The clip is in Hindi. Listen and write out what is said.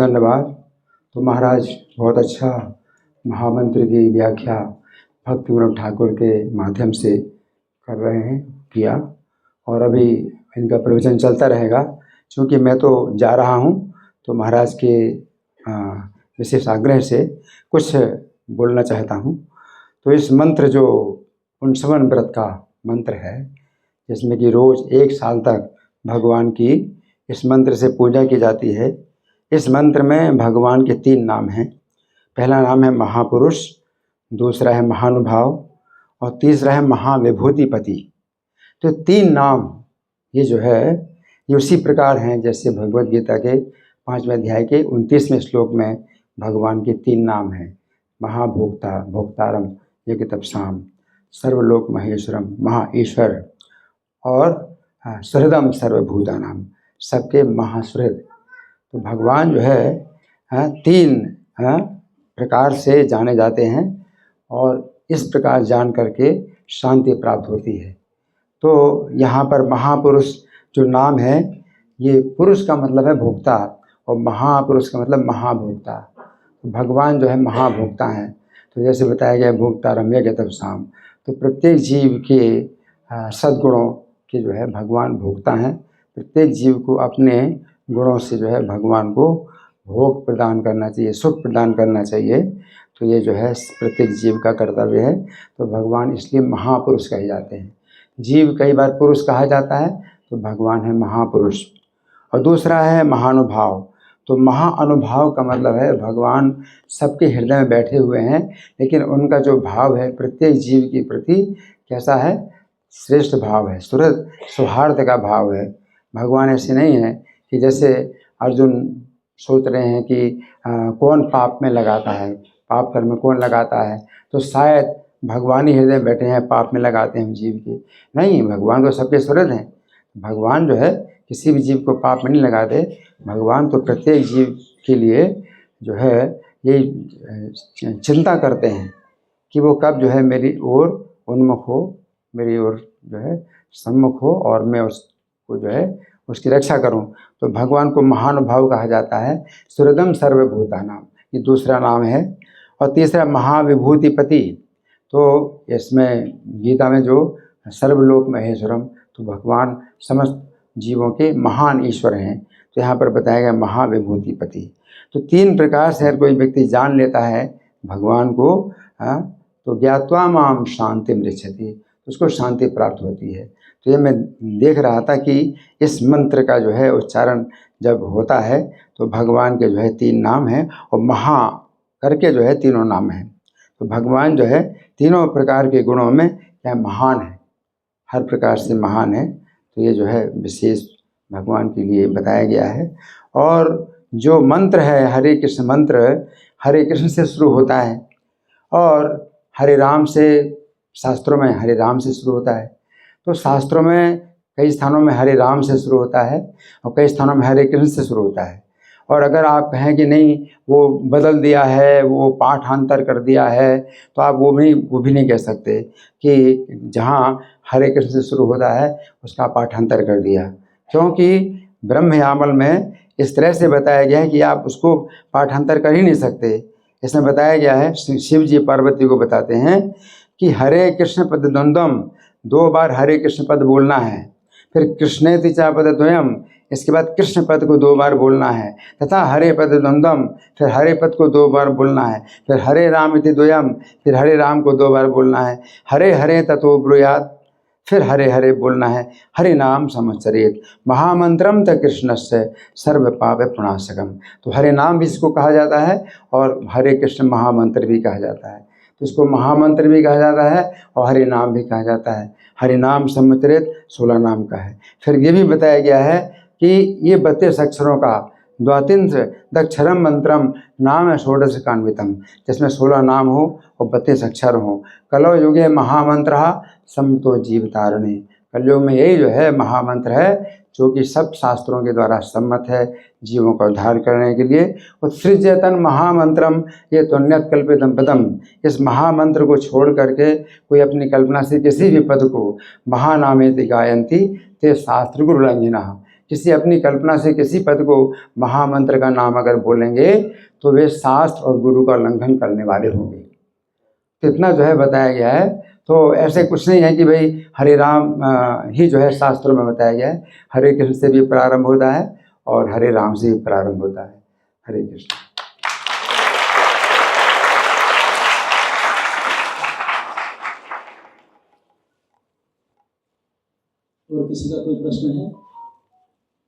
धन्यवाद। तो महाराज बहुत अच्छा महामंत्र की व्याख्या भक्ति विनोद ठाकुर के माध्यम से कर रहे हैं किया, और अभी इनका प्रवचन चलता रहेगा। क्योंकि मैं तो जा रहा हूँ, तो महाराज के विशेष आग्रह से कुछ बोलना चाहता हूँ। तो इस मंत्र जो पुंसवन व्रत का मंत्र है, जिसमें कि रोज़ 1 साल तक भगवान की इस मंत्र से पूजा की जाती है। इस मंत्र में भगवान के 3 नाम हैं। पहला नाम है महापुरुष, दूसरा है महानुभाव और तीसरा है महाविभूतिपति। तो 3 नाम ये जो है ये उसी प्रकार हैं जैसे भगवद गीता के 5वें अध्याय के 29वें श्लोक में भगवान के 3 नाम हैं। महाभोक्ता भोक्तारम जगतपसाम, सर्वलोक महेश्वरम महा ईश्वर, और सुहृदम सर्वभूतानाम, सबके महासुहृद। तो भगवान जो है 3 प्रकार से जाने जाते हैं, और इस प्रकार जान करके शांति प्राप्त होती है। तो यहाँ पर महापुरुष जो नाम है, ये पुरुष का मतलब है भोक्ता और महापुरुष का मतलब महाभोक्ता। तो भगवान जो है महाभोक्ता हैं। तो जैसे बताया गया भोक्ता रम्य गतवसाम, तो प्रत्येक जीव के सद्गुणों के जो है भगवान भोक्ता हैं। प्रत्येक जीव को अपने गुणों से जो है भगवान को भोग प्रदान करना चाहिए, सुख प्रदान करना चाहिए। तो ये जो है प्रत्येक जीव का कर्तव्य है। तो भगवान इसलिए महापुरुष कहे जाते हैं। जीव कई बार पुरुष कहा जाता है, तो भगवान है महापुरुष। और दूसरा है महानुभाव। तो महाअनुभाव का मतलब है भगवान सबके हृदय में बैठे हुए हैं, लेकिन उनका जो भाव है प्रत्येक जीव के प्रति कैसा है, श्रेष्ठ भाव है, सौहार्द का भाव है। भगवान ऐसे नहीं है कि जैसे अर्जुन सोच रहे हैं कि कौन पाप में लगाता है, पाप कर्म में कौन लगाता है, तो शायद भगवान ही हृदय बैठे हैं, पाप में लगाते हैं जीव के। नहीं, भगवान तो सबके सुहृद हैं। भगवान जो है किसी भी जीव को पाप में नहीं लगाते। भगवान तो प्रत्येक जीव के लिए जो है ये चिंता करते हैं कि वो कब जो है मेरी ओर उन्मुख हो, मेरी ओर जो है सम्मुख हो, और मैं उसको जो है उसकी रक्षा करूं। तो भगवान को महानुभाव कहा जाता है। सुहृदम सर्वभूतानाम, ये दूसरा नाम है। और तीसरा महाविभूतिपति। तो इसमें गीता में जो सर्वलोक महेश्वरम, तो भगवान समस्त जीवों के महान ईश्वर हैं। तो यहाँ पर बताया गया महाविभूतिपति। तो 3 प्रकार से हर कोई व्यक्ति जान लेता है भगवान को, तो ज्ञात्वा माम शांति मृच्छति, उसको शांति प्राप्त होती है। तो ये मैं देख रहा था कि इस मंत्र का जो है उच्चारण जब होता है तो भगवान के जो है 3 नाम हैं, और महा करके जो है 3 नाम हैं। तो भगवान जो है 3 प्रकार के गुणों में क्या महान है, हर प्रकार से महान है। तो ये जो है विशेष भगवान के लिए बताया गया है। और जो मंत्र है हरे कृष्ण मंत्र, हरे कृष्ण से शुरू होता है, और हरे राम से, शास्त्रों में हरे राम से शुरू होता है। तो शास्त्रों में कई स्थानों में हरे राम से शुरू होता है और कई स्थानों में हरे कृष्ण से शुरू होता है। और अगर आप कहें कि नहीं वो बदल दिया है, वो पाठांतर कर दिया है, तो आप वो भी नहीं कह सकते कि जहाँ हरे कृष्ण से शुरू होता है उसका पाठांतर कर दिया। क्योंकि ब्रह्मयामल में इस तरह से बताया गया है कि आप उसको पाठांतर कर ही नहीं सकते। इसमें बताया गया है, शिव जी पार्वती को बताते हैं कि हरे कृष्ण पद द्वंद्वम, 2 बार हरे कृष्ण पद बोलना है। फिर कृष्णेति च पद द्वयम, इसके बाद कृष्ण पद को 2 बार बोलना है। तथा हरे पद द्वंद्वम, फिर हरे पद को 2 बार बोलना है। फिर हरे राम इति द्वयम, फिर हरे राम को 2 बार बोलना है। हरे हरे ततो ब्रूयात्, फिर हरे हरे बोलना है। हरे नाम संवत्सरेत् महामंत्रम त कृष्णस्य सर्व पाप प्रणाशकम। तो हरे नाम भी इसको कहा जाता है और हरे कृष्ण महामंत्र भी कहा जाता है। तो इसको महामंत्र भी कहा जाता है और हरे नाम भी कहा जाता है। हरे नाम संवत्सरेत् 16 नाम का है। फिर ये भी बताया गया है कि ये 32 अक्षरों का द्वातिंश दक्षरम मंत्रम नाम षोडश कान्वितम, जिसमें 16 नाम हो और 32 अक्षर हो। कलो युगे महामंत्र समतो जीवतारणे, कलयुग में यही जो है महामंत्र है जो कि सब शास्त्रों के द्वारा सम्मत है जीवों का उद्धार करने के लिए। उत्सृज्यतन महामंत्रम ये तो अन्यत कल्पितम पदम, इस महामंत्र को छोड़ करके कोई अपनी कल्पना से किसी भी पद को महानामेति गायन्ति ते शास्त्र गुरुलंघिनः, किसी अपनी कल्पना से किसी पद को महामंत्र का नाम अगर बोलेंगे तो वे शास्त्र और गुरु का उल्लंघन करने वाले होंगे। तो इतना जो है बताया गया है। तो ऐसे कुछ नहीं है कि भाई हरे राम ही जो है शास्त्रों में बताया गया है। हरे कृष्ण से भी प्रारंभ होता है और हरे राम से भी प्रारंभ होता है। हरे कृष्ण। और किसी का कोई प्रश्न है?